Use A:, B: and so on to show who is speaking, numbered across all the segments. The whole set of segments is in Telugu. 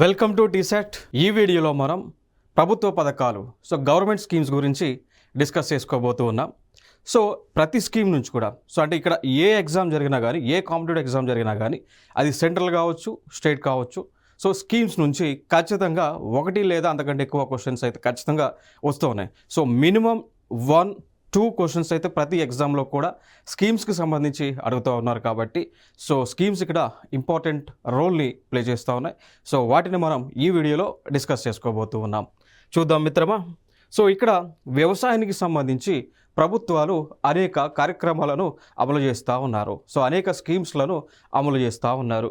A: Welcome to టీసెట్. ఈ వీడియోలో మనం ప్రభుత్వ పథకాలు గవర్నమెంట్ స్కీమ్స్ గురించి డిస్కస్ చేసుకోబోతూ ఉన్నాం. ప్రతి స్కీమ్ నుంచి కూడా అంటే ఇక్కడ ఏ ఎగ్జామ్ జరిగినా కానీ, ఏ కాంపిటేటివ్ ఎగ్జామ్ జరిగినా కానీ, అది సెంట్రల్ కావచ్చు, స్టేట్ కావచ్చు, స్కీమ్స్ నుంచి ఖచ్చితంగా ఒకటి లేదా అంతకంటే ఎక్కువ క్వశ్చన్స్ అయితే ఖచ్చితంగా వస్తూ ఉన్నాయి. మినిమం 1-2 క్వశ్చన్స్ అయితే ప్రతి ఎగ్జామ్లో కూడా స్కీమ్స్కి సంబంధించి అడుగుతూ ఉన్నారు. కాబట్టి స్కీమ్స్ ఇక్కడ ఇంపార్టెంట్ రోల్ని ప్లే చేస్తూ ఉన్నాయి. వాటిని మనం ఈ వీడియోలో డిస్కస్ చేసుకోబోతూ ఉన్నాం. చూద్దాం మిత్రమా. ఇక్కడ వ్యవసాయానికి సంబంధించి ప్రభుత్వాలు అనేక కార్యక్రమాలను అమలు చేస్తూ ఉన్నారు. అనేక స్కీమ్స్లను అమలు చేస్తూ ఉన్నారు.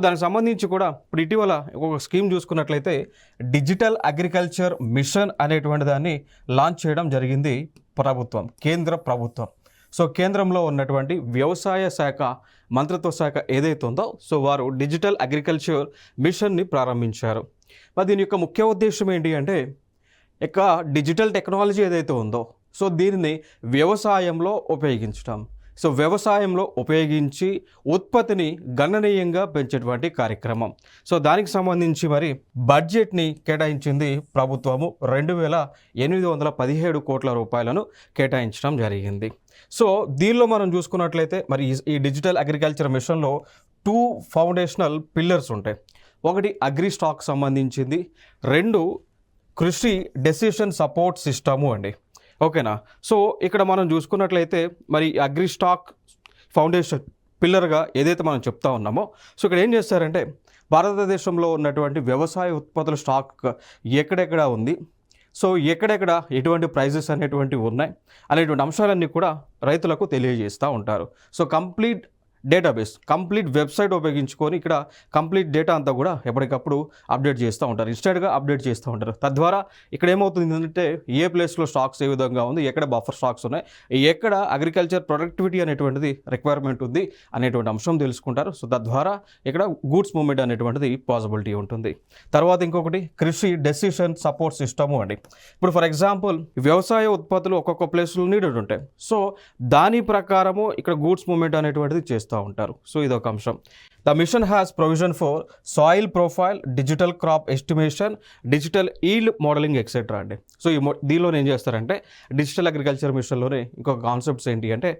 A: దానికి సంబంధించి కూడా ఇప్పుడు ఇటీవల ఒక స్కీమ్ చూసుకున్నట్లయితే డిజిటల్ అగ్రికల్చర్ మిషన్ అనేటువంటి దాన్ని లాంచ్ చేయడం జరిగింది ప్రభుత్వం, కేంద్ర ప్రభుత్వం. కేంద్రంలో ఉన్నటువంటి వ్యవసాయ శాఖ మంత్రిత్వ శాఖ ఏదైతే ఉందో వారు డిజిటల్ అగ్రికల్చర్ మిషన్ని ప్రారంభించారు. మరి దీని యొక్క ముఖ్య ఉద్దేశం ఏంటి అంటే ఇక డిజిటల్ టెక్నాలజీ ఏదైతే ఉందో దీనిని వ్యవసాయంలో ఉపయోగించడం, వ్యవసాయంలో ఉపయోగించి ఉత్పత్తిని గణనీయంగా పెంచేటువంటి కార్యక్రమం. దానికి సంబంధించి మరి బడ్జెట్ని కేటాయించింది ప్రభుత్వము 2,817 కోట్ల రూపాయలను కేటాయించడం జరిగింది. దీనిలో మనం చూసుకున్నట్లయితే మరి ఈ డిజిటల్ అగ్రికల్చర్ మిషన్లో 2 ఫౌండేషనల్ పిల్లర్స్ ఉంటాయి. ఒకటి అగ్రి స్టాక్ సంబంధించింది, 2 కృషి డెసిషన్ సపోర్ట్ సిస్టము అండి. ఓకేనా. ఇక్కడ మనం చూసుకున్నట్లయితే మరి అగ్రి స్టాక్ ఫౌండేషన్ పిల్లర్గా ఏదైతే మనం చెప్తా ఉన్నామో ఇక్కడ ఏం చేస్తారంటే భారతదేశంలో ఉన్నటువంటి వ్యవసాయ ఉత్పత్తుల స్టాక్ ఎక్కడెక్కడ ఉంది, ఎక్కడెక్కడ ఎటువంటి ప్రైజెస్ అనేటువంటివి ఉన్నాయి అనేటువంటి అంశాలన్నీ కూడా రైతులకు తెలియజేస్తూ ఉంటారు. కంప్లీట్ డేటాబేస్, కంప్లీట్ వెబ్సైట్ ఉపయోగించుకొని ఇక్కడ కంప్లీట్ డేటా అంతా కూడా ఎప్పటికప్పుడు అప్డేట్ చేస్తూ ఉంటారు, ఇన్స్టెంట్గా అప్డేట్ చేస్తూ ఉంటారు. తద్వారా ఇక్కడ ఏమవుతుంది అంటే ఏ ప్లేస్లో స్టాక్స్ ఏ విధంగా ఉంది, ఎక్కడ బఫర్ స్టాక్స్ ఉన్నాయి, ఎక్కడ అగ్రికల్చర్ ప్రొడక్టివిటీ అనేటువంటిది రిక్వైర్మెంట్ ఉంది అనేటువంటి అంశం తెలుసుకుంటారు. తద్వారా ఇక్కడ గూడ్స్ మూవ్మెంట్ అనేటువంటిది పాసిబిలిటీ ఉంటుంది. తర్వాత ఇంకొకటి కృషి డెసిషన్ సపోర్ట్ సిస్టము అండి. ఇప్పుడు ఫర్ ఎగ్జాంపుల్ వ్యవసాయ ఉత్పత్తులు ఒక్కొక్క ప్లేస్లో నీడెడ్ ఉంటాయి. దాని ప్రకారము ఇక్కడ గూడ్స్ మూవ్మెంట్ అనేటువంటిది చేస్తూ ఉంటారు. ఇదొక అంశం. The mission has provision for soil profile, digital crop estimation, digital yield modeling etcetera అండి. దీనిలో ఏం చేస్తారంటే డిజిటల్ అగ్రికల్చర్ మిషన్లోనే ఇంకొక కాన్సెప్ట్స్ ఏంటి అంటే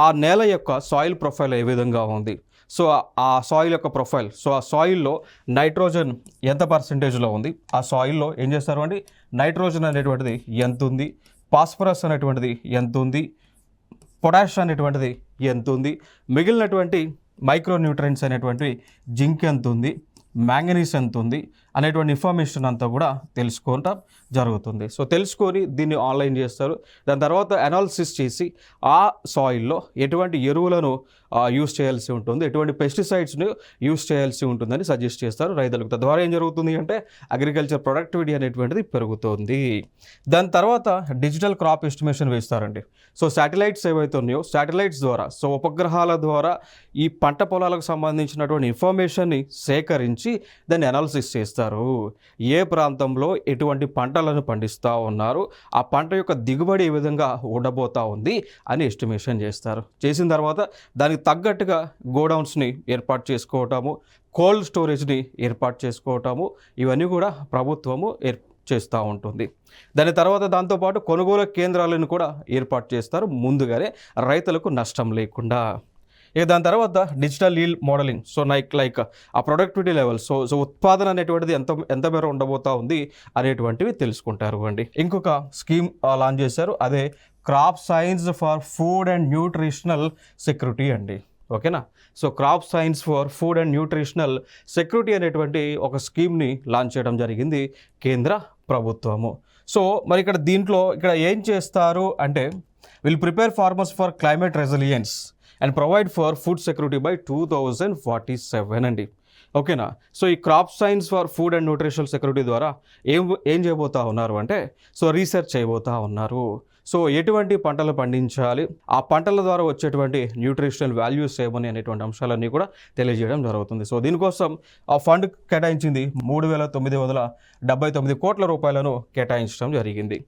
A: ఆ నేల యొక్క సాయిల్ ప్రొఫైల్ ఏ విధంగా ఉంది, ఆ సాయిల్ యొక్క ప్రొఫైల్, ఆ సాయిల్లో నైట్రోజన్ ఎంత పర్సెంటేజ్లో ఉంది, ఆ సాయిల్లో ఏం చేస్తారు అండి నైట్రోజన్ అనేటువంటిది ఎంత ఉంది, ఫాస్ఫరస్ అనేటువంటిది ఎంత ఉంది, పొటాష్ అనేటువంటిది ఎంత ఉంది, మిగిలినటువంటి మైక్రో న్యూట్రియంట్స్ అనేటువంటివి జింక్ ఎంత ఉంది, మ్యాంగనీస్ ఎంత ఉంది అనేటువంటి ఇన్ఫర్మేషన్ అంతా కూడా తెలుసుకోవటం జరుగుతుంది. తెలుసుకొని దీన్ని ఆన్లైన్ చేస్తారు. దాని తర్వాత అనాలిసిస్ చేసి ఆ సాయిల్లో ఎటువంటి ఎరువులను యూస్ చేయాల్సి ఉంటుంది, ఎటువంటి పెస్టిసైడ్స్ని యూస్ చేయాల్సి ఉంటుందని సజెస్ట్ చేస్తారు రైతులకు. తద్వారా ఏం జరుగుతుంది అంటే అగ్రికల్చర్ ప్రొడక్టివిటీ అనేటువంటిది పెరుగుతుంది. దాని తర్వాత డిజిటల్ క్రాప్ ఎస్టిమేషన్ వేస్తారండి. శాటిలైట్స్ ఏవైతే ఉన్నాయో శాటిలైట్స్ ద్వారా ఉపగ్రహాల ద్వారా ఈ పంట పొలాలకు సంబంధించినటువంటి ఇన్ఫర్మేషన్ని సేకరించి దాన్ని అనాలిసిస్ చేస్తారు. ఏ ప్రాంతంలో ఎటువంటి పంటలను పండిస్తూ ఉన్నారు, ఆ పంట యొక్క దిగుబడి ఏ విధంగా ఉండబోతా ఉంది అని ఎస్టిమేషన్ చేస్తారు. చేసిన తర్వాత దానికి తగ్గట్టుగా గోడౌన్స్ని ఏర్పాటు చేసుకోవటము, కోల్డ్ స్టోరేజ్ని ఏర్పాటు చేసుకోవటము, ఇవన్నీ కూడా ప్రభుత్వము చేస్తూ ఉంటుంది. దాని తర్వాత దాంతోపాటు కొనుగోలు కేంద్రాలను కూడా ఏర్పాటు చేస్తారు ముందుగానే రైతులకు నష్టం లేకుండా. దాని తర్వాత డిజిటల్ ఈల్డ్ మోడలింగ్, లైక్ ఆ ప్రొడక్టివిటీ లెవెల్, ఉత్పాదన అనేటువంటిది ఎంత మేర ఉండబోతా ఉంది అనేటువంటివి తెలుసుకుంటారు అండి. ఇంకొక స్కీమ్ లాంచ్ చేశారు, అదే crop science for food and nutritional security అండి. ఓకేనా. Crop science for food and nutritional security అనేటువంటి ఒక స్కీమ్ని లాంచ్ చేయడం జరిగింది కేంద్ర ప్రభుత్వము. మరి దీంట్లో ఏం చేస్తారు అంటే will prepare farmers for climate resilience and provide for food security by 2047 అండి. ఓకేనా. ఈ crop science for food and nutritional security ద్వారా ఏం చేయబోతా ఉన్నారు అంటే రీసెర్చ్ చేయబోతా ఉన్నారు. ఎటువంటి పంటలు పండించాలి, ఆ పంటల ద్వారా వచ్చేటువంటి న్యూట్రిషనల్ వాల్యూస్ ఏమని అనేటువంటి అంశాలన్నీ కూడా తెలియజేయడం జరుగుతుంది. దీనికోసం ఆ ఫండ్ కేటాయించింది 3,979 కోట్ల రూపాయలను కేటాయించడం జరిగింది.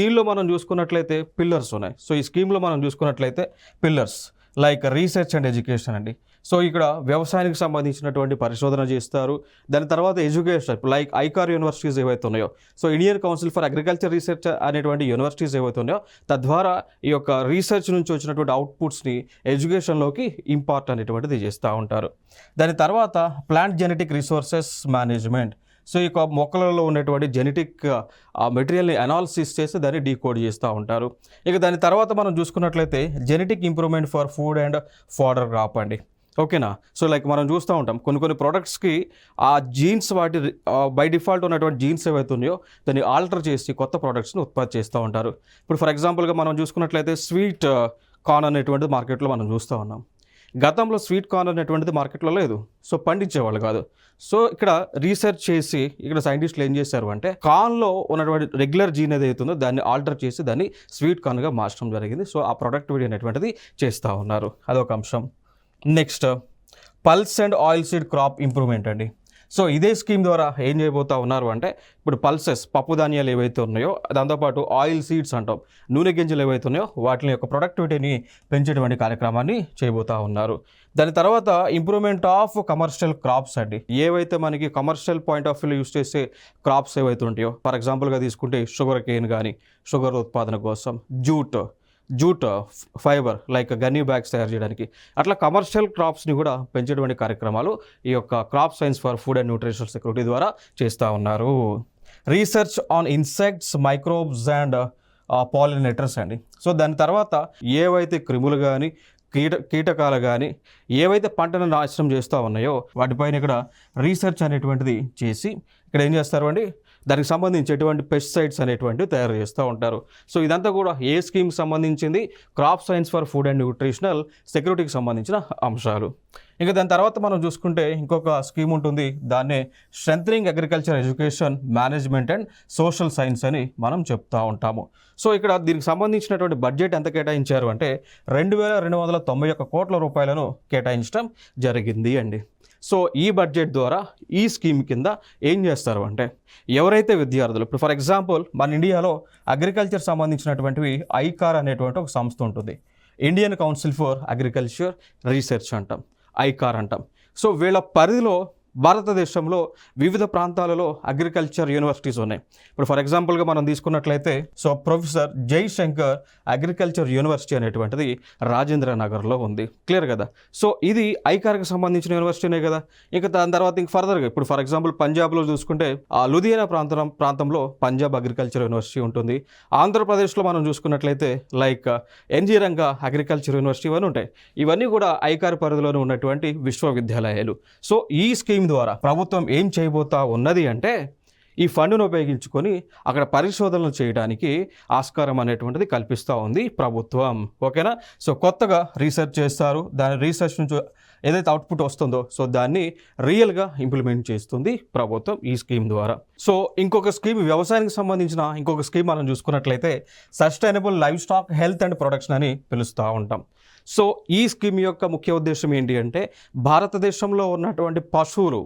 A: దీనిలో మనం చూసుకున్నట్లయితే పిల్లర్స్ ఉన్నాయి. ఈ స్కీమ్లో మనం చూసుకున్నట్లయితే pillars like research and education అండి. సో ఇక్కడ వ్యవసాయానికి సంబంధించినటువంటి పరిశోధన చేస్తారు. దాని తర్వాత ఎడ్యుకేషన్ లైక్ ఐకార్ యూనివర్సిటీస్ ఏవైతే ఉన్నాయో, so Indian council for agriculture research అనేటువంటి యూనివర్సిటీస్ ఏవైతే ఉన్నాయో తద్వారా ఈ యొక్క రీసెర్చ్ నుంచి వచ్చినటువంటి అవుట్పుట్స్ని ఎడ్యుకేషన్లోకి ఇంపార్ట్ అనేటువంటిది చేస్తూ ఉంటారు. దాని తర్వాత plant genetic resources management. So ఈ యొక్క మొక్కలలో ఉన్నటువంటి జెనెటిక్ మెటీరియల్ని అనాలిసిస్ చేసి దాన్ని డీకోడ్ చేస్తూ ఉంటారు. ఇక దాని తర్వాత మనం చూసుకున్నట్లయితే genetic improvement for food and fodder crop అండి. ఓకేనా. సో లైక్ మనం చూస్తూ ఉంటాం కొన్ని ప్రోడక్ట్స్కి ఆ జీన్స్ వాటి బై డిఫాల్ట్ ఉన్నటువంటి జీన్స్ ఏవైతే ఉన్నాయో దాన్ని ఆల్టర్ చేసి కొత్త ప్రోడక్ట్స్ని ఉత్పత్తి చేస్తూ ఉంటారు. ఇప్పుడు ఫర్ ఎగ్జాంపుల్గా మనం చూసుకున్నట్లయితే స్వీట్ కార్న్ అనేటువంటిది మార్కెట్లో మనం చూస్తూ ఉన్నాం. గతంలో స్వీట్ కార్న్ అనేటువంటిది మార్కెట్లో లేదు, సో పండించేవాళ్ళు కాదు. సో ఇక్కడ రీసెర్చ్ చేసి ఇక్కడ సైంటిస్టులు ఏం చేశారు అంటే కార్న్లో ఉన్నటువంటి రెగ్యులర్ జీన్ ఏదైతే ఉందో దాన్ని ఆల్టర్ చేసి దాన్ని స్వీట్ కార్న్గా మార్చడం జరిగింది. సో ఆ ప్రొడక్టివిటీ అనేటువంటిది చేస్తూ ఉన్నారు. అదొక అంశం. Next pulse and oil seed crop improvement అండి. సో ఇదే స్కీమ్ ద్వారా ఏం చేయబోతా ఉన్నారు అంటే ఇప్పుడు పల్సెస్ పప్పు ధాన్యాలు ఏవైతే ఉన్నాయో దాంతోపాటు ఆయిల్ సీడ్స్ అంటాం, నూనె గింజలు ఏవైతే ఉన్నాయో వాటి యొక్క ప్రొడక్టివిటీని పెంచేటువంటి కార్యక్రమాన్ని చేయబోతా ఉన్నారు. దాని తర్వాత ఇంప్రూవ్మెంట్ ఆఫ్ కమర్షియల్ క్రాప్స్ అండి. ఏవైతే మనకి commercial point of view use చేసే క్రాప్స్ ఏవైతే ఉంటాయో ఫర్ ఎగ్జాంపుల్గా తీసుకుంటే షుగర్ కేన్ కానీ షుగర్ ఉత్పాదన కోసం, jute fibre like gunny bags తయారు చేయడానికి, అట్లా కమర్షియల్ క్రాప్స్ని కూడా పెంచేటువంటి కార్యక్రమాలు ఈ యొక్క crop science for food and nutritional security ద్వారా చేస్తూ ఉన్నారు. Research on insects, microbes and pollinators అండి. సో దాని తర్వాత ఏవైతే క్రిములు కానీ కీటకాలు కానీ ఏవైతే పంటను నాశనం చేస్తూ ఉన్నాయో వాటిపైన ఇక్కడ రీసెర్చ్ అనేటువంటిది చేసి ఇక్కడ ఏం చేస్తారు అండి దానికి సంబంధించి ఎటువంటి పెస్టిసైడ్స్ అనేటువంటివి తయారు చేస్తూ ఉంటారు. సో ఇదంతా కూడా ఏ స్కీమ్కి సంబంధించింది? Crop science for food and nutritional సెక్యూరిటీకి సంబంధించిన అంశాలు. ఇంకా దాని తర్వాత మనం చూసుకుంటే ఇంకొక స్కీమ్ ఉంటుంది, దాన్నే strengthening agriculture education management and social science అని మనం చెప్తూ ఉంటాము. సో ఇక్కడ దీనికి సంబంధించినటువంటి బడ్జెట్ ఎంత కేటాయించారు అంటే 2291 కోట్ల రూపాయలను కేటాయించడం జరిగింది అండి. సో ఈ బడ్జెట్ ద్వారా ఈ స్కీమ్ కింద ఏం చేస్తారు అంటే ఎవరైతే విద్యార్థులు ఇప్పుడు ఫర్ ఎగ్జాంపుల్ మన ఇండియాలో అగ్రికల్చర్ సంబంధించినటువంటివి ఐకార్ అనేటువంటి ఒక సంస్థ ఉంటుంది, Indian council for agriculture research అంటాం, ఐకార్ అంటాం. సో వీళ్ళ పరిధిలో భారతదేశంలో వివిధ ప్రాంతాలలో అగ్రికల్చర్ యూనివర్సిటీస్ ఉన్నాయి. ఇప్పుడు ఫర్ ఎగ్జాంపుల్గా మనం తీసుకున్నట్లయితే so professor Jaishankar agriculture university అనేటువంటిది రాజేంద్ర నగర్లో ఉంది. క్లియర్ కదా. సో ఇది ఐకార్కి సంబంధించిన యూనివర్సిటీనే కదా. ఇంకా దాని తర్వాత ఇంక ఫర్దర్గా ఇప్పుడు ఫర్ ఎగ్జాంపుల్ పంజాబ్లో చూసుకుంటే లూధియానా ప్రాంతంలో పంజాబ్ అగ్రికల్చర్ యూనివర్సిటీ ఉంటుంది. ఆంధ్రప్రదేశ్లో మనం చూసుకున్నట్లయితే like NG Ranga agriculture university ఇవన్నీ ఉంటాయి. ఇవన్నీ కూడా ఐకార్ పరిధిలోనే ఉన్నటువంటి విశ్వవిద్యాలయాలు. సో ఈ స్కీమ్ ద్వారా ప్రభుత్వం ఏం చేయబోతా ఉన్నది అంటే ఈ ఫండ్ను ఉపయోగించుకొని అక్కడ పరిశోధనలు చేయడానికి ఆస్కారం అనేటువంటిది కల్పిస్తూ ఉంది ప్రభుత్వం. ఓకేనా. సో కొత్తగా రీసెర్చ్ చేస్తారు, దాని రీసెర్చ్ నుంచి ఏదైతే అవుట్పుట్ వస్తుందో సో దాన్ని రియల్గా ఇంప్లిమెంట్ చేస్తుంది ప్రభుత్వం ఈ స్కీమ్ ద్వారా. సో ఇంకొక స్కీమ్ వ్యవసాయానికి సంబంధించిన ఇంకొక స్కీమ్ మనం చూసుకున్నట్లయితే sustainable live stock health and production అని పిలుస్తూ ఉంటాం. సో ఈ స్కీమ్ యొక్క ముఖ్య ఉద్దేశం ఏంటి అంటే భారతదేశంలో ఉన్నటువంటి పశువులు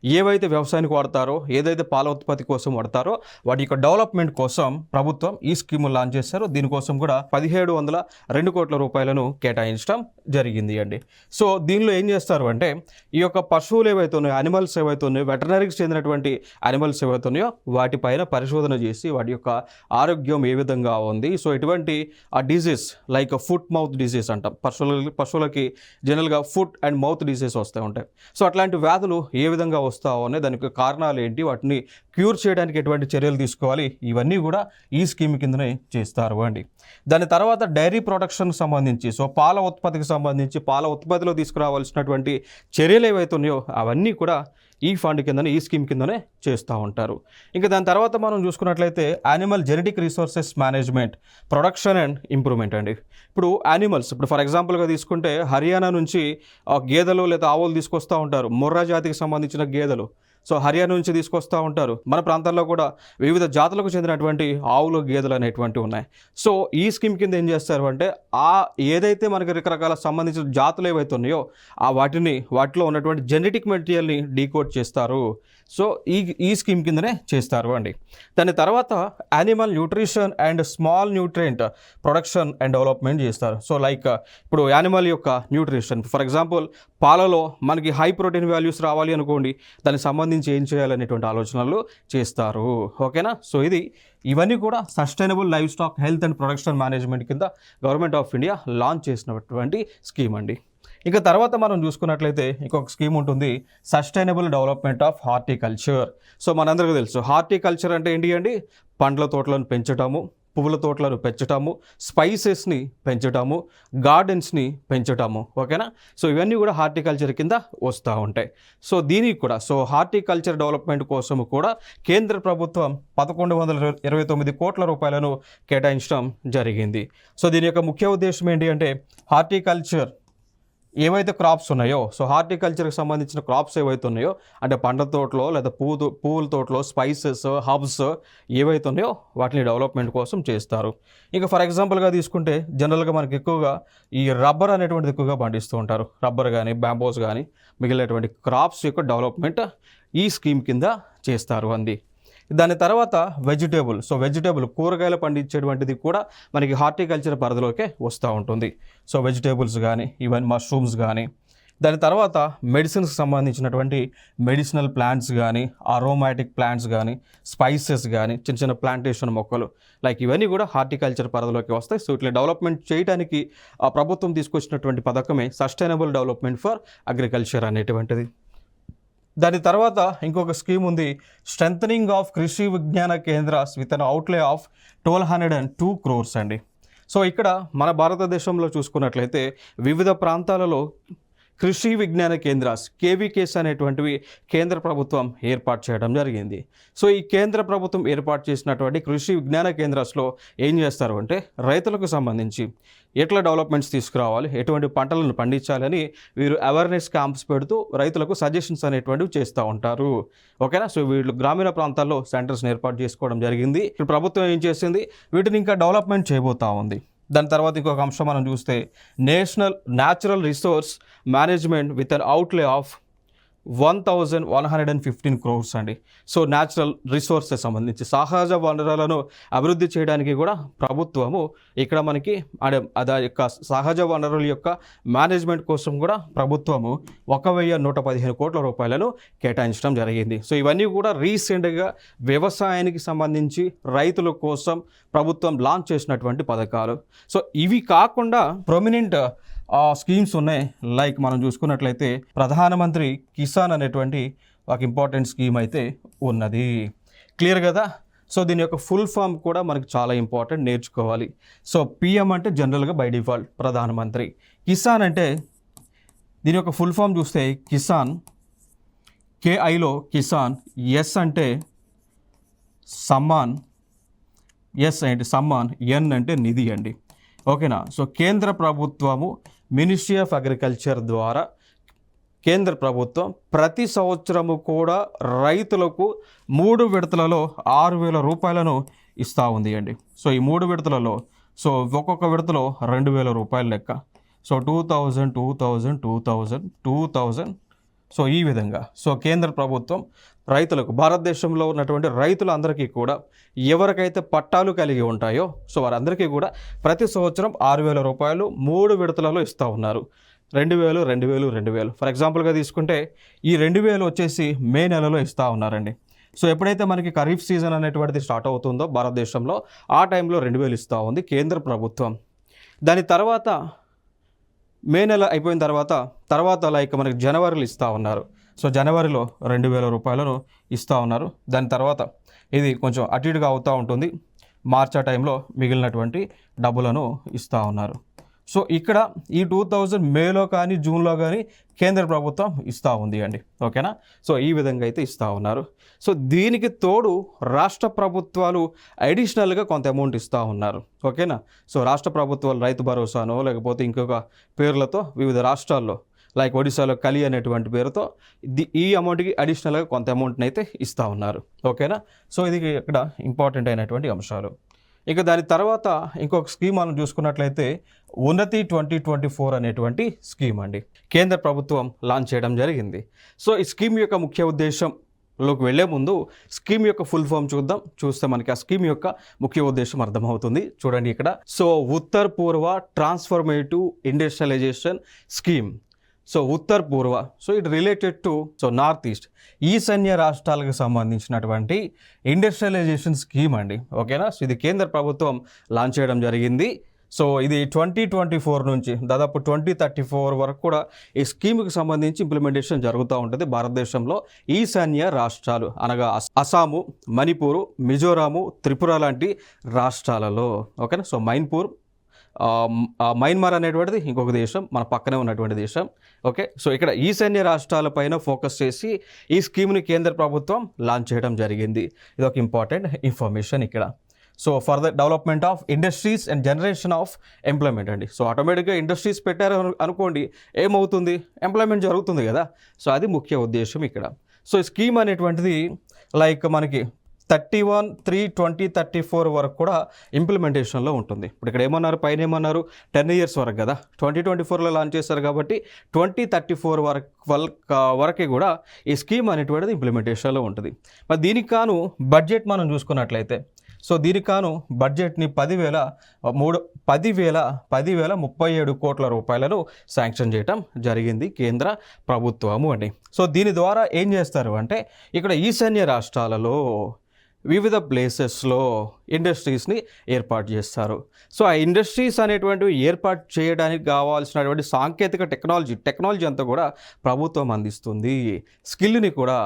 A: ఏవైతే వ్యవసాయానికి వాడతారో, ఏదైతే పాల ఉత్పత్తి కోసం వాడతారో వాటి యొక్క డెవలప్మెంట్ కోసం ప్రభుత్వం ఈ స్కీమ్ లాంచ్ చేశారు. దీనికోసం కూడా 1702 కోట్ల రూపాయలను కేటాయించడం జరిగింది అండి. సో దీనిలో ఏం చేస్తారు అంటే ఈ యొక్క పశువులు ఏవైతే ఉన్నాయో, అనిమల్స్ ఏవైతే ఉన్నాయో, వెటర్నరీకి చెందినటువంటి అనిమల్స్ ఏవైతే ఉన్నాయో వాటిపైన పరిశోధన చేసి వాటి యొక్క ఆరోగ్యం ఏ విధంగా ఉంది, సో ఎటువంటి ఆ disease like foot mouth disease అంటాం, పశువులకి జనరల్గా ఫుట్ అండ్ మౌత్ డిజీజ్ వస్తూ ఉంటాయి. సో అట్లాంటి వ్యాధులు ఏ విధంగా వస్తావు అనే దానికి కారణాలు ఏంటి, వాటిని క్యూర్ చేయడానికి ఎటువంటి చర్యలు తీసుకోవాలి, ఇవన్నీ కూడా ఈ స్కీమ్ కిందనే చేస్తారు అండి. దాని తర్వాత డైరీ ప్రొడక్షన్ సంబంధించి సో పాల ఉత్పత్తికి సంబంధించి పాల ఉత్పత్తిలో తీసుకురావాల్సినటువంటి చర్యలు ఏవైతే ఉన్నాయో అవన్నీ కూడా ఈ ఫండ్ కిందనే ఈ స్కీమ్ కిందనే చేస్తూ ఉంటారు. ఇంకా దాని తర్వాత మనం చూసుకున్నట్లయితే animal genetic resources management production and improvement అండి. ఇప్పుడు యానిమల్స్ ఇప్పుడు ఫర్ ఎగ్జాంపుల్గా తీసుకుంటే హర్యానా నుంచి గేదెలు లేదా ఆవులు తీసుకొస్తూ ఉంటారు, మొర్రా జాతికి సంబంధించిన గేదెలు. సో హర్యానా నుంచి తీసుకొస్తూ ఉంటారు. మన ప్రాంతాల్లో కూడా వివిధ జాతులకు చెందినటువంటి ఆవులు గేదెలు అనేటువంటివి ఉన్నాయి. సో ఈ స్కీమ్ కింద ఏం చేస్తారు అంటే ఏదైతే మనకి రకరకాల సంబంధించిన జాతులు ఏవైతే ఉన్నాయో వాటిలో ఉన్నటువంటి జెనెటిక్ మెటీరియల్ని డీకోడ్ చేస్తారు. సో ఈ స్కీమ్ కిందనే చేస్తారు అండి. దాని తర్వాత animal nutrition and small nutrient production and development చేస్తారు. సో లైక్ ఇప్పుడు యానిమల్ యొక్క న్యూట్రిషన్, ఫర్ ఎగ్జాంపుల్ పాలలో మనకి హై ప్రోటీన్ వాల్యూస్ రావాలి అనుకోండి, దానికి సంబంధించి ఏం చేయాలనేటువంటి ఆలోచనలు చేస్తారు. ఓకేనా. సో ఇవన్నీ కూడా sustainable live stock health and production management కింద గవర్నమెంట్ ఆఫ్ ఇండియా లాంచ్ చేసినటువంటి స్కీమ్ అండి. ఇక తర్వాత మనం చూసుకున్నట్లయితే ఇంకొక స్కీమ్ ఉంటుంది, sustainable development of horticulture. So మనందరికీ తెలుసు హార్టికల్చర్ అంటే ఏంటి అండి, పండ్ల తోటలను పెంచటము, పువ్వుల తోటలను పెంచటము, స్పైసెస్ని పెంచటము, గార్డెన్స్ని పెంచటము. ఓకేనా. సో ఇవన్నీ కూడా హార్టికల్చర్ కింద వస్తూ ఉంటాయి. సో దీనికి కూడా హార్టికల్చర్ డెవలప్మెంట్ కోసం కూడా కేంద్ర ప్రభుత్వం 1129 కోట్ల రూపాయలను కేటాయించడం జరిగింది. సో దీని యొక్క ముఖ్య ఉద్దేశం ఏంటి అంటే హార్టికల్చర్ ఏవైతే క్రాప్స్ ఉన్నాయో, సో హార్టికల్చర్కి సంబంధించిన క్రాప్స్ ఏవైతే ఉన్నాయో అంటే పండ్ల తోటలో లేదా పువ్వుల తోటలో స్పైసెస్ హర్బ్స్ ఏవైతే ఉన్నాయో వాటిని డెవలప్మెంట్ కోసం చేస్తారు. ఇంకా ఫర్ ఎగ్జాంపుల్గా తీసుకుంటే జనరల్గా మనకి ఎక్కువగా ఈ రబ్బర్ అనేటువంటిది ఎక్కువగా పండిస్తూ ఉంటారు. రబ్బర్ కానీ బ్యాంబోస్ కానీ మిగిలినటువంటి క్రాప్స్ యొక్క డెవలప్మెంట్ ఈ స్కీమ్ కింద చేస్తారు అంది. దాని తర్వాత వెజిటేబుల్ కూరగాయలు పండించేటువంటిది కూడా మనకి హార్టికల్చర్ పరిధిలోకే వస్తూ ఉంటుంది. సో వెజిటేబుల్స్ కానీ ఈవెన్ మష్రూమ్స్ కానీ, దాని తర్వాత మెడిసిన్స్కి సంబంధించినటువంటి మెడిసినల్ ప్లాంట్స్ కానీ, అరోమాటిక్ ప్లాంట్స్ కానీ, స్పైసెస్ కానీ, చిన్న చిన్న ప్లాంటేషన్ మొక్కలు లైక్ ఇవన్నీ కూడా హార్టికల్చర్ పరిధిలోకి వస్తాయి. సో ఇట్లా డెవలప్మెంట్ చేయడానికి ప్రభుత్వం తీసుకొచ్చినటువంటి పథకమే సస్టైనబుల్ డెవలప్మెంట్ ఫర్ అగ్రికల్చర్ అనేటువంటిది. దాని తర్వాత ఇంకొక స్కీమ్ ఉంది, strengthening of Krishi Vigyan Kendras with an outlay of 1202 crores అండి. సో ఇక్కడ మన భారతదేశంలో చూసుకున్నట్లయితే వివిధ ప్రాంతాలలో కృషి విజ్ఞాన కేంద్రాస్ కేవీకేస్ అనేటువంటివి కేంద్ర ప్రభుత్వం ఏర్పాటు చేయడం జరిగింది. సో ఈ కేంద్ర ప్రభుత్వం ఏర్పాటు చేసినటువంటి కృషి విజ్ఞాన కేంద్రాస్లో ఏం చేస్తారు అంటే రైతులకు సంబంధించి ఎట్లా డెవలప్మెంట్స్ తీసుకురావాలి, ఎటువంటి పంటలను పండించాలని వీరు అవేర్నెస్ క్యాంప్స్ పెడుతూ రైతులకు సజెషన్స్ అనేటువంటివి చేస్తూ ఉంటారు. ఓకేనా. సో వీళ్ళు గ్రామీణ ప్రాంతాల్లో సెంటర్స్ని ఏర్పాటు చేసుకోవడం జరిగింది. ఇప్పుడు ప్రభుత్వం ఏం చేసింది, వీటిని ఇంకా డెవలప్మెంట్ చేయబోతూ ఉంది. దాని తర్వాత ఇంకొక అంశం మనం చూస్తే national natural resource management with an outlay of 1115 crores అండి. సో న్యాచురల్ రిసోర్సెస్ సంబంధించి సహజ వనరులను అభివృద్ధి చేయడానికి కూడా ప్రభుత్వము ఇక్కడ మనకి అదే యొక్క సహజ వనరుల యొక్క మేనేజ్మెంట్ కోసం కూడా ప్రభుత్వము 1115 కోట్ల రూపాయలను కేటాయించడం జరిగింది. సో ఇవన్నీ కూడా రీసెంట్గా వ్యవసాయానికి సంబంధించి రైతుల కోసం ప్రభుత్వం లాంచ్ చేసినటువంటి పథకాలు. సో ఇవి కాకుండా ప్రొమినెంట్ స్కీమ్స్ ఉన్నాయి. లైక్ మనం చూసుకున్నట్లయితే ప్రధానమంత్రి కిసాన్ అనేటువంటి ఒక ఇంపార్టెంట్ స్కీమ్ అయితే ఉన్నది. క్లియర్ కదా. సో దీని యొక్క ఫుల్ ఫామ్ కూడా మనకి చాలా ఇంపార్టెంట్, నేర్చుకోవాలి. సో పిఎం అంటే జనరల్గా బై డిఫాల్ట్ ప్రధానమంత్రి, కిసాన్ అంటే దీని యొక్క ఫుల్ ఫామ్ చూస్తే కిసాన్, కేఐలో కిసాన్, ఎస్ అంటే సమ్మాన్, ఎస్ అంటే సమ్మాన్, ఎన్ అంటే నిధి అండి. ఓకేనా. సో కేంద్ర ప్రభుత్వము మినిస్ట్రీ ఆఫ్ అగ్రికల్చర్ ద్వారా కేంద్ర ప్రభుత్వం ప్రతి సంవత్సరము కూడా రైతులకు 3 విడతలలో 6,000 రూపాయలను ఇస్తూ ఉంది అండి. సో ఈ 3 విడతలలో సో ఒక్కొక్క విడతలో 2,000 రూపాయల లెక్క. సో 2000 2000 2000 2000 సో ఈ విధంగా సో కేంద్ర ప్రభుత్వం రైతులకు, భారతదేశంలో ఉన్నటువంటి రైతులందరికీ కూడా ఎవరికైతే పట్టాలు కలిగి ఉంటాయో సో వారందరికీ కూడా ప్రతి సంవత్సరం 6,000 రూపాయలు 3 విడతలలో ఇస్తూ ఉన్నారు. 2,000 2,000 2,000 ఫర్ ఎగ్జాంపుల్గా తీసుకుంటే ఈ 2,000 వచ్చేసి మే నెలలో ఇస్తూ ఉన్నారండి. సో ఎప్పుడైతే మనకి ఖరీఫ్ సీజన్ అనేటువంటిది స్టార్ట్ అవుతుందో భారతదేశంలో ఆ టైంలో 2,000 ఇస్తూ ఉంది కేంద్ర ప్రభుత్వం. దాని తర్వాత మే నెల అయిపోయిన తర్వాత లైక్ మనకి జనవరిలో ఇస్తూ ఉన్నారు. సో జనవరిలో 2,000 రూపాయలను ఇస్తూ ఉన్నారు. దాని తర్వాత ఇది కొంచెం అటు ఇటుగా అవుతూ ఉంటుంది. మార్చ్ ఆ టైంలో మిగిలినటువంటి డబ్బులను ఇస్తూ ఉన్నారు. సో ఇక్కడ ఈ 2000 మేలో కానీ జూన్లో కానీ కేంద్ర ప్రభుత్వం ఇస్తూ ఉంది అండి. ఓకేనా. సో ఈ విధంగా అయితే ఇస్తూ ఉన్నారు. సో దీనికి తోడు రాష్ట్ర ప్రభుత్వాలు అడిషనల్గా కొంత అమౌంట్ ఇస్తూ ఉన్నారు. ఓకేనా. సో రాష్ట్ర ప్రభుత్వాలు రైతు భరోసానో లేకపోతే ఇంకొక పేర్లతో వివిధ రాష్ట్రాల్లో లైక్ ఒడిశాలో కలి అనేటువంటి పేరుతో ఈ అమౌంట్కి అడిషనల్గా కొంత అమౌంట్ని అయితే ఇస్తూ ఉన్నారు. ఓకేనా. సో ఇది ఇక్కడ ఇంపార్టెంట్ అయినటువంటి అంశాలు. ఇక దాని తర్వాత ఇంకొక స్కీమ్ మనం చూసుకున్నట్లయితే ఉన్నతి 2024 అనేటువంటి స్కీమ్ అండి, కేంద్ర ప్రభుత్వం లాంచ్ చేయడం జరిగింది. సో ఈ స్కీమ్ యొక్క ముఖ్య ఉద్దేశంలోకి వెళ్లే ముందు స్కీమ్ యొక్క ఫుల్ ఫామ్ చూస్తే మనకి ఆ స్కీమ్ యొక్క ముఖ్య ఉద్దేశం అర్థమవుతుంది. చూడండి ఇక్కడ. So Uttar Purva transformative industrialization scheme. So Uttar Purva, so it related to north east, ఈశాన్య రాష్ట్రాలకు సంబంధించినటువంటి ఇండస్ట్రియలైజేషన్ స్కీమ్ అండి. ఓకేనా. సో ఇది కేంద్ర ప్రభుత్వం లాంచ్ చేయడం జరిగింది. సో ఇది 2024 నుంచి దాదాపు 2034 వరకు కూడా ఈ స్కీమ్కి సంబంధించి ఇంప్లిమెంటేషన్ జరుగుతూ ఉంటుంది భారతదేశంలో ఈశాన్య రాష్ట్రాలు అనగా అస్సాము, మణిపూరు, మిజోరాము, త్రిపుర లాంటి రాష్ట్రాలలో. ఓకేనా. సో మయన్మార్ అనేటువంటిది ఇంకొక దేశం, మన పక్కనే ఉన్నటువంటి దేశం. ఓకే. సో ఇక్కడ ఈశాన్య రాష్ట్రాలపైన ఫోకస్ చేసి ఈ స్కీమ్ని కేంద్ర ప్రభుత్వం లాంచ్ చేయడం జరిగింది. ఇది ఒక ఇంపార్టెంట్ ఇన్ఫర్మేషన్ ఇక్కడ. So for the development of industries and generation of employment అండి. సో ఆటోమేటిక్గా ఇండస్ట్రీస్ పెట్టారు అనుకోండి, ఏమవుతుంది, ఎంప్లాయ్మెంట్ జరుగుతుంది కదా. సో అది ముఖ్య ఉద్దేశం ఇక్కడ. సో ఈ స్కీమ్ అనేటువంటిది లైక్ మనకి 31/3/2034 వరకు కూడా ఇంప్లిమెంటేషన్లో ఉంటుంది. ఇప్పుడు ఇక్కడ ఏమన్నారు, పైన ఏమన్నారు, 10 years వరకు కదా. 2024లో లాంచ్ చేశారు కాబట్టి 2034 వరకే కూడా ఈ స్కీమ్ అనేటువంటిది ఇంప్లిమెంటేషన్లో ఉంటుంది. మరి దీనికి కాను బడ్జెట్ మనం చూసుకున్నట్లయితే, సో దీనికి కాను బడ్జెట్ని 10,037 కోట్ల రూపాయలను శాంక్షన్ చేయడం జరిగింది కేంద్ర ప్రభుత్వము అండి. సో దీని ద్వారా ఏం చేస్తారు అంటే, ఇక్కడ ఈశాన్య రాష్ట్రాలలో వివిధ ప్లేసెస్లో ఇండస్ట్రీస్ని ఏర్పాటు చేస్తారు. సో ఆ ఇండస్ట్రీస్ అనేటువంటివి ఏర్పాటు చేయడానికి కావాల్సినటువంటి సాంకేతిక టెక్నాలజీ అంతా కూడా ప్రభుత్వం అందిస్తుంది. స్కిల్ని కూడా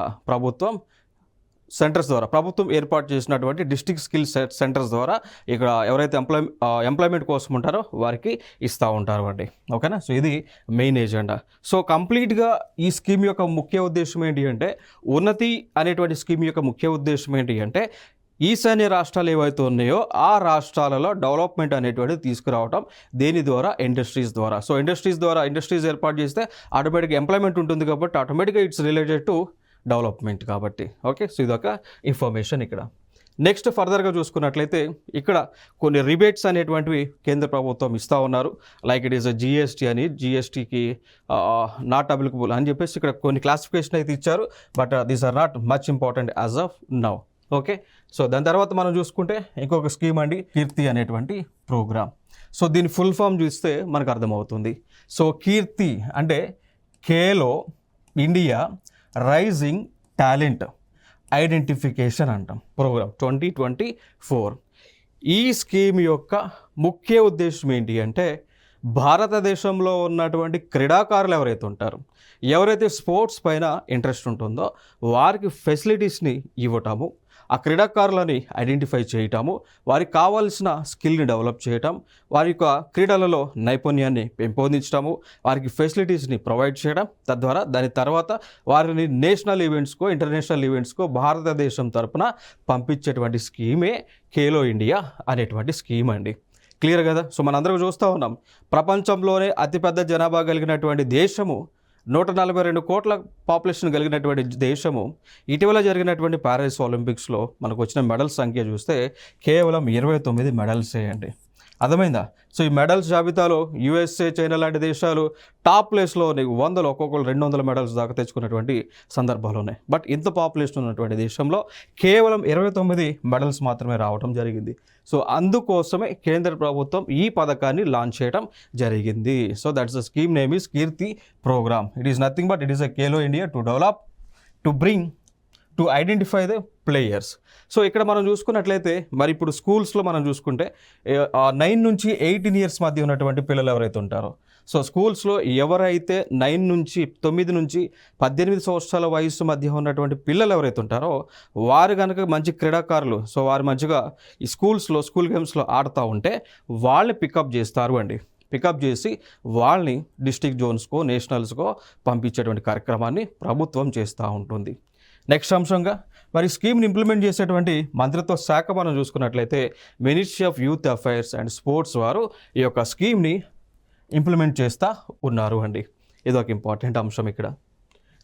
A: సెంటర్స్ ద్వారా ప్రభుత్వం ఏర్పాటు చేసినటువంటి డిస్ట్రిక్ట్ స్కిల్ సెంటర్స్ ద్వారా ఇక్కడ ఎవరైతే ఎంప్లాయ్మెంట్ కోసం ఉంటారో వారికి ఇస్తూ ఉంటారు అండి. ఓకేనా. సో ఇది మెయిన్ ఎజెండా. సో కంప్లీట్గా ఈ స్కీమ్ యొక్క ముఖ్య ఉద్దేశం ఏంటి అంటే, ఉన్నతి అనేటువంటి స్కీమ్ యొక్క ముఖ్య ఉద్దేశం ఏంటి అంటే, ఈశాన్య రాష్ట్రాలు ఏవైతే ఉన్నాయో ఆ రాష్ట్రాలలో డెవలప్మెంట్ అనేటువంటిది తీసుకురావడం. దేని ద్వారా? ఇండస్ట్రీస్ ద్వారా. సో ఇండస్ట్రీస్ ఏర్పాటు చేస్తే ఆటోమేటిక్గా ఎంప్లాయ్మెంట్ ఉంటుంది కాబట్టి ఆటోమేటిక్గా ఇట్స్ రిలేటెడ్ టు డెవలప్మెంట్ కాబట్టి. ఓకే. సో ఇదొక ఇన్ఫర్మేషన్ ఇక్కడ. నెక్స్ట్ ఫర్దర్గా చూసుకున్నట్లయితే ఇక్కడ కొన్ని రిబేట్స్ అనేటువంటివి కేంద్ర ప్రభుత్వం ఇస్తూ ఉన్నారు. లైక్ ఇట్ ఈస్ జిఎస్టీ అని, జిఎస్టీకి నాట్ అప్లికబుల్ అని చెప్పేసి ఇక్కడ కొన్ని క్లాసిఫికేషన్ అయితే ఇచ్చారు. But these are not much important as of now. Okay. So దాని తర్వాత మనం చూసుకుంటే ఇంకొక స్కీమ్ అండి, కీర్తి అనేటువంటి ప్రోగ్రామ్. సో దీని ఫుల్ ఫామ్ చూస్తే మనకు అర్థమవుతుంది. సో కీర్తి అంటే Khelo India rising talent identification అంటాం ప్రోగ్రామ్ 2024. ఈ స్కీమ్ యొక్క ముఖ్య ఉద్దేశం ఏంటి అంటే, భారతదేశంలో ఉన్నటువంటి క్రీడాకారులు ఎవరైతే స్పోర్ట్స్ పైన ఇంట్రెస్ట్ ఉంటుందో వారికి ఫెసిలిటీస్ని ఇవ్వటము, ఆ క్రీడాకారులని ఐడెంటిఫై చేయటము, వారికి కావాల్సిన స్కిల్ని డెవలప్ చేయటం, వారి యొక్క క్రీడలలో నైపుణ్యాన్ని పెంపొందించడము, వారికి ఫెసిలిటీస్ని ప్రొవైడ్ చేయడం, తద్వారా దాని తర్వాత వారిని నేషనల్ ఈవెంట్స్కో ఇంటర్నేషనల్ ఈవెంట్స్కో భారతదేశం తరపున పంపించేటువంటి స్కీమే ఖేలో ఇండియా అనేటువంటి స్కీమ్ అండి. క్లియర్ కదా. సో మనందరం చూస్తూ ఉన్నాం, ప్రపంచంలోనే అతిపెద్ద జనాభా కలిగినటువంటి దేశము, 142 కోట్ల పాపులేషన్ కలిగినటువంటి దేశము, ఇటీవల జరిగినటువంటి ప్యారిస్ ఒలింపిక్స్లో మనకు వచ్చిన మెడల్స్ సంఖ్య చూస్తే కేవలం 29 మెడల్స్ అండి. అర్థమైందా? సో ఈ మెడల్స్ జాబితాలో యూఎస్ఏ, చైనా లాంటి దేశాలు టాప్ ప్లేస్లో ఒక్కొక్కరు 200 మెడల్స్ దాకా తెచ్చుకున్నటువంటి సందర్భాలు ఉన్నాయి. బట్ ఇంత పాపులేషన్ ఉన్నటువంటి దేశంలో కేవలం 29 మెడల్స్ మాత్రమే రావడం జరిగింది. సో అందుకోసమే కేంద్ర ప్రభుత్వం ఈ పథకాన్ని లాంచ్ చేయడం జరిగింది. So that's the scheme name is Kirti program. It is nothing but it is a Khelo India to develop, to bring, to identify the players. So ఇక్కడ మనం చూసుకున్నట్లయితే మరి ఇప్పుడు స్కూల్స్లో మనం చూసుకుంటే 9 నుంచి 18 years మధ్య ఉన్నటువంటి పిల్లలు ఎవరైతే ఉంటారో, సో స్కూల్స్లో ఎవరైతే 9 నుంచి 18 సంవత్సరాల వయసు మధ్య ఉన్నటువంటి పిల్లలు ఎవరైతే ఉంటారో వారు కనుక మంచి క్రీడాకారులు, సో వారు మంచిగా ఈ స్కూల్ గేమ్స్లో ఆడుతూ ఉంటే వాళ్ళని పికప్ చేసి వాళ్ళని డిస్ట్రిక్ట్ జోన్స్కో నేషనల్స్కో పంపించేటువంటి కార్యక్రమాన్ని ప్రభుత్వం చేస్తూ ఉంటుంది. నెక్స్ట్ అంశంగా మరి స్కీమ్ని ఇంప్లిమెంట్ చేసేటువంటి మంత్రిత్వ శాఖ మనం చూసుకున్నట్లయితే ministry of youth affairs and sports వారు ఈ యొక్క స్కీమ్ని ఇంప్లిమెంట్ చేస్తూ ఉన్నారు అండి. ఇది ఒక ఇంపార్టెంట్ అంశం ఇక్కడ.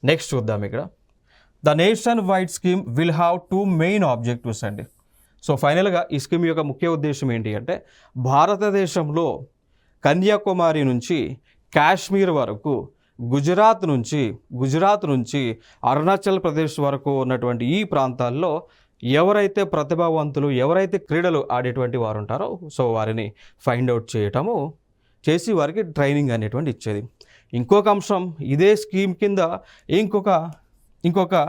A: నెక్స్ట్ చూద్దాం ఇక్కడ. The nation wide scheme will have 2 main objectives అండి. సో ఫైనల్గా ఈ స్కీమ్ యొక్క ముఖ్య ఉద్దేశం ఏంటి అంటే భారతదేశంలో కన్యాకుమారి నుంచి కాశ్మీర్ వరకు, గుజరాత్ నుంచి అరుణాచల్ ప్రదేశ్ వరకు ఉన్నటువంటి ఈ ప్రాంతాల్లో ఎవరైతే ప్రతిభావంతులు, ఎవరైతే క్రీడలు ఆడేటువంటి వారు ఉంటారో సో వారిని ఫైండ్ అవుట్ చేయటము చేసి వారికి ట్రైనింగ్ అనేటువంటి ఇచ్చేది. ఇంకొక అంశం ఇదే స్కీమ్ కింద ఇంకొక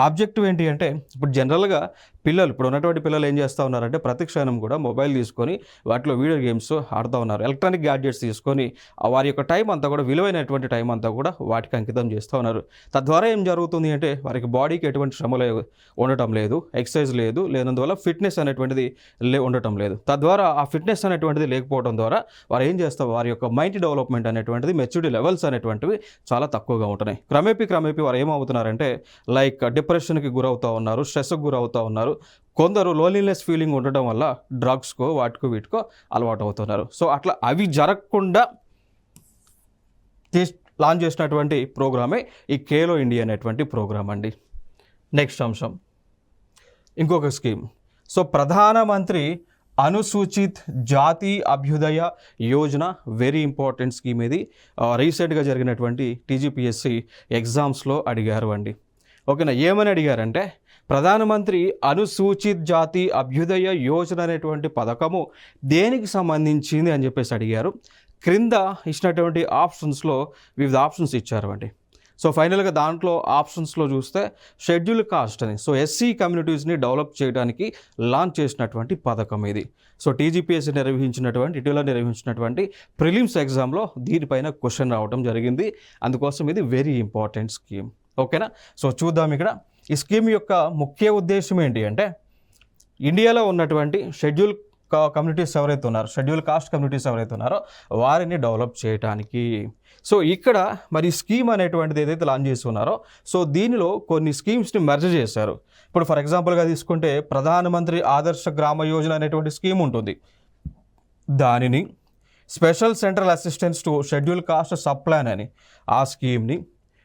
A: ఆబ్జెక్టివ్ ఏంటి అంటే ఇప్పుడు జనరల్గా ఇప్పుడు ఉన్నటువంటి పిల్లలు ఏం చేస్తూ ఉన్నారంటే ప్రతి క్షణం కూడా మొబైల్ తీసుకొని వాటిలో వీడియో గేమ్స్ ఆడుతూ ఉన్నారు. ఎలక్ట్రానిక్ గ్యాడ్జెట్స్ తీసుకొని వారి యొక్క టైం అంతా కూడా, విలువైనటువంటి టైం అంతా కూడా వాటికి అంకితం చేస్తూ ఉన్నారు. తద్వారా ఏం జరుగుతుంది అంటే వారికి బాడీకి ఎటువంటి శ్రమ ఉండటం లేదు, ఎక్సర్సైజ్ లేదు, లేనందువల్ల ఫిట్నెస్ అనేటువంటిది ఉండటం లేదు. తద్వారా ఆ ఫిట్నెస్ అనేటువంటిది లేకపోవడం ద్వారా వారు ఏం చేస్తారు, వారి యొక్క మైండ్ డెవలప్మెంట్ అనేటువంటిది, మెచ్యూరిటీ లెవెల్స్ అనేటువంటివి చాలా తక్కువగా ఉంటున్నాయి. క్రమేపీ వారు ఏమవుతున్నారంటే లైక్ డిప్రెషన్కి గురవుతూ ఉన్నారు, స్ట్రెస్కి గురవుతూ ఉన్నారు. కొందరు లోన్లీనెస్ ఫీలింగ్ ఉండటం వల్ల డ్రగ్స్కో వీటికో అలవాటు అవుతున్నారు. సో అట్లా అవి జరగకుండా లాంచ్ చేసినటువంటి ప్రోగ్రామే ఈ ఖేలో ఇండియా అనేటువంటి ప్రోగ్రామ్ అండి. నెక్స్ట్ అంశం ఇంకొక స్కీమ్. సో ప్రధానమంత్రి అనుసూచిత్ జాతి అభ్యుదయ యోజన, వెరీ ఇంపార్టెంట్ స్కీమ్ ఇది. రీసెంట్గా జరిగినటువంటి టీజీపీఎస్సీ ఎగ్జామ్స్లో అడిగారు అండి. ఓకేనా, ఏమని అడిగారంటే ప్రధానమంత్రి అనుసూచిత్ జాతి అభ్యుదయ యోజన అనేటువంటి పథకము దేనికి సంబంధించింది అని చెప్పేసి అడిగారు. క్రింద ఇచ్చినటువంటి ఆప్షన్స్లో వివిధ ఆప్షన్స్ ఇచ్చారు అండి. సో ఫైనల్గా దాంట్లో ఆప్షన్స్లో చూస్తే షెడ్యూల్ కాస్ట్ అని, సో ఎస్సీ కమ్యూనిటీస్ని డెవలప్ చేయడానికి లాంచ్ చేసినటువంటి పథకం ఇది. సో టీజీపీఎస్సీ ఇటీవల నిర్వహించినటువంటి ప్రిలిమ్స్ ఎగ్జామ్లో దీనిపైన క్వశ్చన్ రావడం జరిగింది. అందుకోసం ఇది వెరీ ఇంపార్టెంట్ స్కీమ్. ఓకేనా, సో చూద్దాం ఇక్కడ. ఈ స్కీమ్ యొక్క ముఖ్య ఉద్దేశం ఏంటి అంటే ఇండియాలో ఉన్నటువంటి షెడ్యూల్ కాస్ట్ కమ్యూనిటీస్ ఎవరైతే ఉన్నారో వారిని డెవలప్ చేయడానికి. సో ఇక్కడ మరి స్కీమ్ అనేటువంటిది ఏదైతే లాంచ్ చేస్తున్నారో సో దీనిలో కొన్ని స్కీమ్స్ని మెర్జ్ చేశారు. ఇప్పుడు ఫర్ ఎగ్జాంపుల్గా తీసుకుంటే ప్రధానమంత్రి ఆదర్శ గ్రామ యోజన అనేటువంటి స్కీమ్ ఉంటుంది. దానిని special central assistance to schedule caste sub plan అని ఆ స్కీమ్ని,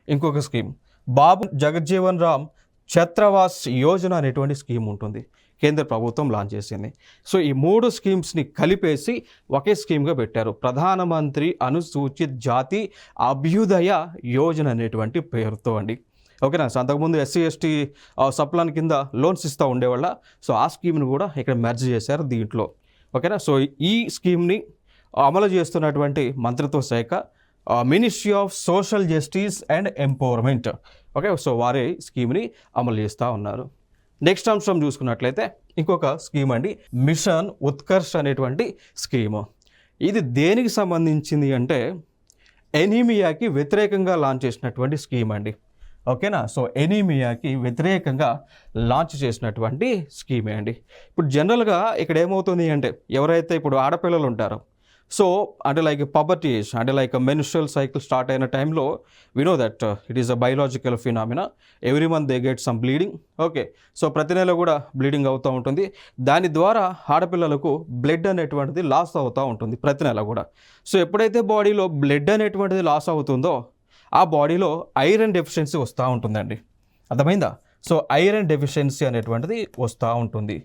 A: ఇంకొక స్కీమ్ బాబు జగజ్జీవన్ రామ్ ఛత్రవాస్ యోజన అనేటువంటి స్కీమ్ ఉంటుంది, కేంద్ర ప్రభుత్వం లాంచ్ చేసింది. సో ఈ 3 స్కీమ్స్ని కలిపేసి ఒకే స్కీమ్గా పెట్టారు, ప్రధానమంత్రి అనుసూచిత్ జాతి అభ్యుదయ యోజన అనేటువంటి పేరుతో అండి. ఓకేనా, సో అంతకుముందు ఎస్సీ ఎస్టీ సబ్ ప్లాన్ కింద లోన్స్ ఇస్తూ ఉండేవాళ్ళ, సో ఆ స్కీమ్ని కూడా ఇక్కడ మెర్జ్ చేశారు దీంట్లో. ఓకేనా, సో ఈ స్కీమ్ని అమలు చేస్తున్నటువంటి మంత్రిత్వ శాఖ ministry of social justice and empowerment. Okay, so వారే స్కీమ్ని అమలు చేస్తూ ఉన్నారు. నెక్స్ట్ అంశం చూసుకున్నట్లయితే ఇంకొక స్కీమ్ అండి, మిషన్ ఉత్కర్ష్ అనేటువంటి స్కీము. ఇది దేనికి సంబంధించింది అంటే ఎనీమియాకి వ్యతిరేకంగా లాంచ్ చేసినటువంటి స్కీమ్ అండి. ఓకేనా, సో ఎనీమియాకి వ్యతిరేకంగా లాంచ్ చేసినటువంటి స్కీమే అండి. ఇప్పుడు జనరల్గా ఇక్కడ ఏమవుతుంది అంటే ఎవరైతే ఇప్పుడు ఆడపిల్లలు ఉంటారో సో అంటే లైక్ పబర్టీ ఏజ్, అంటే లైక్ మెన్స్ట్రువల్ సైకిల్ స్టార్ట్ అయిన టైంలో we know that it is a biological phenomena, every month they get some bleeding. Okay, so ప్రతి నెల కూడా బ్లీడింగ్ అవుతూ ఉంటుంది. దాని ద్వారా ఆడపిల్లలకు బ్లడ్ అనేటువంటిది లాస్ అవుతూ ఉంటుంది ప్రతి నెల కూడా. సో ఎప్పుడైతే బాడీలో బ్లడ్ అనేటువంటిది లాస్ అవుతుందో ఆ బాడీలో ఐరన్ డెఫిషియన్సీ వస్తూ ఉంటుందండి. అర్థమైందా? సో ఐరన్ డెఫిషియన్సీ అనేటువంటిది వస్తూ ఉంటుంది.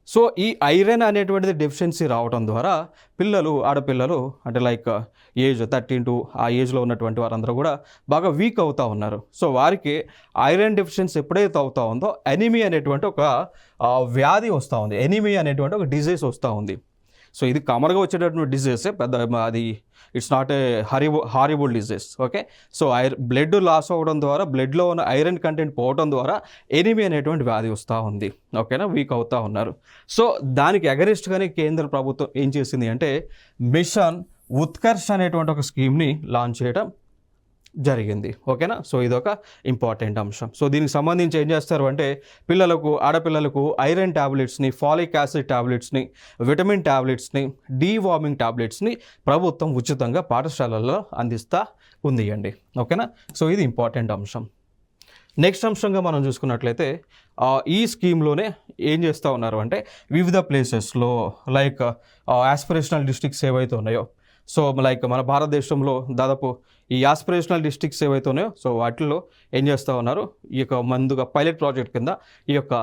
A: సో ఈ ఐరన్ అనేటువంటిది డెఫిషియన్సీ రావడం ద్వారా ఆడపిల్లలు అంటే లైక్ ఏజ్ 13 ఆ ఏజ్లో ఉన్నటువంటి వారందరూ కూడా బాగా వీక్ అవుతూ ఉన్నారు. సో వారికి ఐరన్ డెఫిషియన్సీ ఎప్పుడైతే అవుతూ ఉందో ఎనీమియా అనేటువంటి ఒక వ్యాధి వస్తూ ఉంది, ఎనీమియా అనేటువంటి ఒక డిజీజ్ వస్తూ ఉంది. సో ఇది కామన్గా వచ్చేటటువంటి డిజీజే, అది it's not a horrible disease. Okay, so blood loss అవ్వడం ద్వారా, బ్లడ్లో ఉన్న ఐరన్ కంటెంట్ పోవడం ద్వారా ఎనీమియా అనేటువంటి వ్యాధి వస్తూ ఉంది. ఓకేనా, వీక్ అవుతూ ఉన్నారు. సో దానికి అగెనిస్ట్గానే కేంద్ర ప్రభుత్వం ఏం చేసింది అంటే మిషన్ ఉత్కర్ష్ అనేటువంటి ఒక స్కీమ్ని లాంచ్ చేయడం జరిగింది. ఓకేనా, సో ఇదొక ఇంపార్టెంట్ అంశం. సో దీనికి సంబంధించి ఏం చేస్తారు అంటే ఆడపిల్లలకు ఐరన్ ట్యాబ్లెట్స్ని, ఫాలిక్ యాసిడ్ ట్యాబ్లెట్స్ని, విటమిన్ ట్యాబ్లెట్స్ని, డీవార్మింగ్ ట్యాబ్లెట్స్ని ప్రభుత్వం ఉచితంగా పాఠశాలల్లో అందిస్తూ ఉంది అండి. ఓకేనా, సో ఇది ఇంపార్టెంట్ అంశం. నెక్స్ట్ అంశంగా మనం చూసుకున్నట్లయితే ఈ స్కీమ్లోనే ఏం చేస్తూ ఉన్నారు అంటే వివిధ ప్లేసెస్లో లైక్ ఆస్పిరేషనల్ డిస్ట్రిక్ట్స్ ఏవైతే ఉన్నాయో సో లైక్ మన భారతదేశంలో దాదాపు ఈ ఆస్పిరేషనల్ డిస్ట్రిక్ట్స్ ఏవైతే ఉన్నాయో సో వాటిల్లో ఏం చేస్తూ ఉన్నారు, ఈ యొక్క ముందుగా పైలట్ ప్రాజెక్ట్ కింద ఈ యొక్క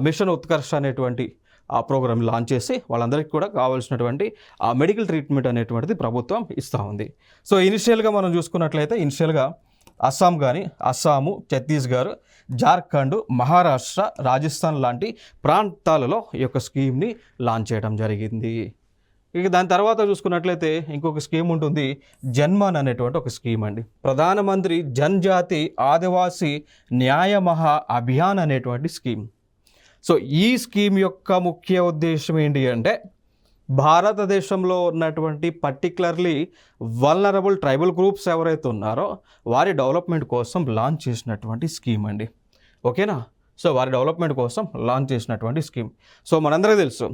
A: మిషన్ ఉత్కర్ష అనేటువంటి ఆ ప్రోగ్రామ్ లాంచ్ చేసి వాళ్ళందరికీ కూడా కావాల్సినటువంటి ఆ మెడికల్ ట్రీట్మెంట్ అనేటువంటిది ప్రభుత్వం ఇస్తూ ఉంది. సో ఇనిషియల్గా మనం చూసుకున్నట్లయితే అస్సాము, ఛత్తీస్గఢ్, జార్ఖండ్, మహారాష్ట్ర, రాజస్థాన్ లాంటి ప్రాంతాలలో ఈ యొక్క స్కీమ్ని లాంచ్ చేయడం జరిగింది. ఇక దాని తర్వాత చూసుకున్నట్లయితే ఇంకొక స్కీమ్ ఉంటుంది, జన్మన్ అనేటువంటి ఒక స్కీమ్ అండి. ప్రధానమంత్రి జన్జాతి ఆదివాసీ న్యాయ మహా అభియాన్ అనేటువంటి స్కీమ్. సో ఈ స్కీమ్ యొక్క ముఖ్య ఉద్దేశం ఏంటి అంటే భారతదేశంలో ఉన్నటువంటి పర్టికులర్లీ వల్నరబుల్ ట్రైబల్ గ్రూప్స్ ఎవరైతే ఉన్నారో వారి డెవలప్మెంట్ కోసం లాంచ్ చేసినటువంటి స్కీమ్ అండి. ఓకేనా? సో వారి డెవలప్మెంట్ కోసం లాంచ్ చేసినటువంటి స్కీమ్. సో మనందరికీ తెలుసు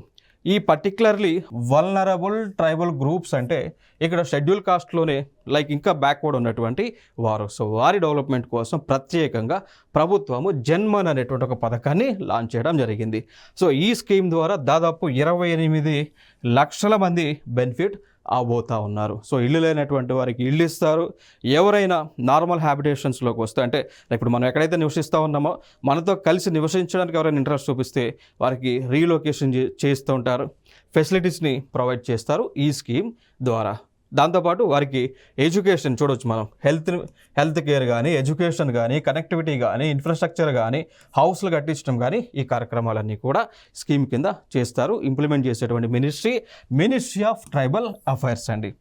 A: ఈ పర్టికులర్లీ వల్నరబుల్ ట్రైబల్ గ్రూప్స్ అంటే ఇక్కడ షెడ్యూల్ కాస్ట్లోనే లైక్ ఇంకా బ్యాక్వర్డ్ ఉన్నటువంటి వారు. సో వారి డెవలప్మెంట్ కోసం ప్రత్యేకంగా ప్రభుత్వము జన్మన్ అనేటువంటి ఒక పథకాన్ని లాంచ్ చేయడం జరిగింది. సో ఈ స్కీమ్ ద్వారా దాదాపు 28 లక్షల మంది బెనిఫిట్ అవబోతూ ఉన్నారు. సో ఇల్లు లేనటువంటి వారికి ఇల్లు ఇస్తారు. ఎవరైనా నార్మల్ హ్యాబిటేషన్స్లోకి వస్తే అంటే ఇప్పుడు మనం ఎక్కడైతే నివసిస్తూ ఉన్నామో మనతో కలిసి నివసించడానికి ఎవరైనా ఇంట్రెస్ట్ చూపిస్తే వారికి రీలొకేషన్ చేస్తూ ఉంటారు, ఫెసిలిటీస్ని ప్రొవైడ్ చేస్తారు ఈ స్కీమ్ ద్వారా. దాంతోపాటు వారికి ఎడ్యుకేషన్ చూడవచ్చు, మనం హెల్త్ కేర్ కానీ, ఎడ్యుకేషన్ కానీ, కనెక్టివిటీ కానీ, ఇన్ఫ్రాస్ట్రక్చర్ కానీ, హౌస్లు కట్టించడం కానీ ఈ కార్యక్రమాలన్నీ కూడా స్కీమ్ కింద చేస్తారు. ఇంప్లిమెంట్ చేసేటువంటి మినిస్ట్రీ ఆఫ్ ట్రైబల్ అఫైర్స్ అండి.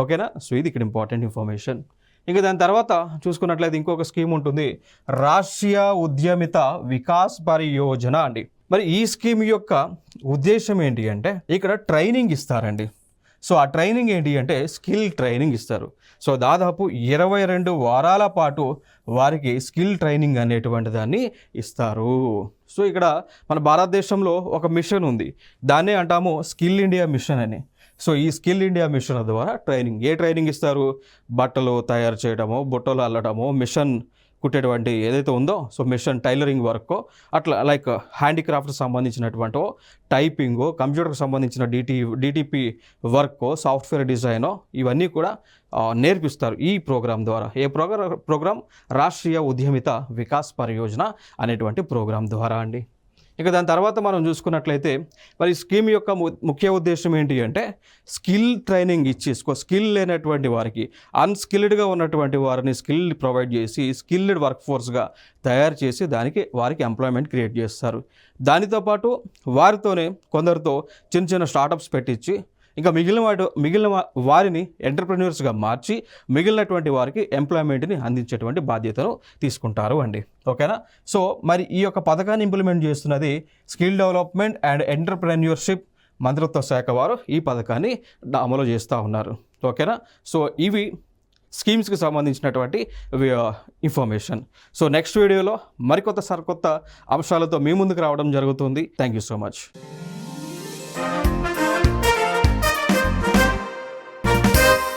A: ఓకేనా? సో ఇది ఇక్కడ ఇంపార్టెంట్ ఇన్ఫర్మేషన్. ఇంకా దాని తర్వాత చూసుకున్నట్లయితే ఇంకొక స్కీమ్ ఉంటుంది, రాష్ట్రీయ ఉద్యమిత వికాస్ పరియోజన అండి. మరి ఈ స్కీమ్ యొక్క ఉద్దేశం ఏంటి అంటే ఇక్కడ ట్రైనింగ్ ఇస్తారండి. సో ఆ ట్రైనింగ్ ఏంటి అంటే స్కిల్ ట్రైనింగ్ ఇస్తారు. సో దాదాపు 22 వారాల పాటు వారికి స్కిల్ ట్రైనింగ్ అనేటువంటి దాన్ని ఇస్తారు. సో ఇక్కడ మన భారతదేశంలో ఒక మిషన్ ఉంది, దాన్నే అంటాము స్కిల్ ఇండియా మిషన్ అని. సో ఈ స్కిల్ ఇండియా మిషన్ ద్వారా ట్రైనింగ్ ఇస్తారు, బట్టలు తయారు చేయడము, బుట్టలు అల్లడము, మిషన్ కుట్టేటువంటి ఏదైతే ఉందో సో మిషన్ టైలరింగ్ వర్క్, అట్లా లైక్ హ్యాండీక్రాఫ్ట్కి సంబంధించినటువంటి టైపింగ్, కంప్యూటర్కి సంబంధించిన డిటిపి వర్క్, సాఫ్ట్వేర్ డిజైన్, ఇవన్నీ కూడా నేర్పిస్తారు ఈ ప్రోగ్రాం ద్వారా. ఏ ప్రోగ్రాం? రాష్ట్రీయ ఉద్యమిత వికాస్ పరియోజన అనేటువంటి ప్రోగ్రాం ద్వారా అండి. ఇక దాని తర్వాత మనం చూసుకున్నట్లయితే మరి స్కీమ్ యొక్క ముఖ్య ఉద్దేశం ఏంటి అంటే స్కిల్ ట్రైనింగ్ ఇచ్చి స్కిల్ లేనటువంటి వారికి, అన్స్కిల్డ్గా ఉన్నటువంటి వారిని స్కిల్ ప్రొవైడ్ చేసి స్కిల్డ్ వర్క్ ఫోర్స్గా తయారు చేసి వారికి ఎంప్లాయ్మెంట్ క్రియేట్ చేస్తారు. దానితో పాటు వారితోనే కొందరితో చిన్న స్టార్టప్స్ పెట్టించి ఇంకా మిగిలిన వారిని ఎంటర్ప్రెన్యూర్స్గా మార్చి మిగిలినటువంటి వారికి ఎంప్లాయ్మెంట్ని అందించేటువంటి బాధ్యతను తీసుకుంటారు అండి. ఓకేనా? సో మరి ఈ యొక్క పథకాన్ని ఇంప్లిమెంట్ చేస్తున్నది స్కిల్ డెవలప్మెంట్ అండ్ ఎంటర్ప్రెన్యూర్షిప్ మంత్రిత్వ శాఖ వారు ఈ పథకాన్ని అమలు చేస్తూ ఉన్నారు. ఓకేనా? సో ఇవి స్కీమ్స్కి సంబంధించినటువంటి ఇన్ఫర్మేషన్. సో నెక్స్ట్ వీడియోలో మరికొత్త సరికొత్త అంశాలతో మీ ముందుకు రావడం జరుగుతుంది. Thank you so much.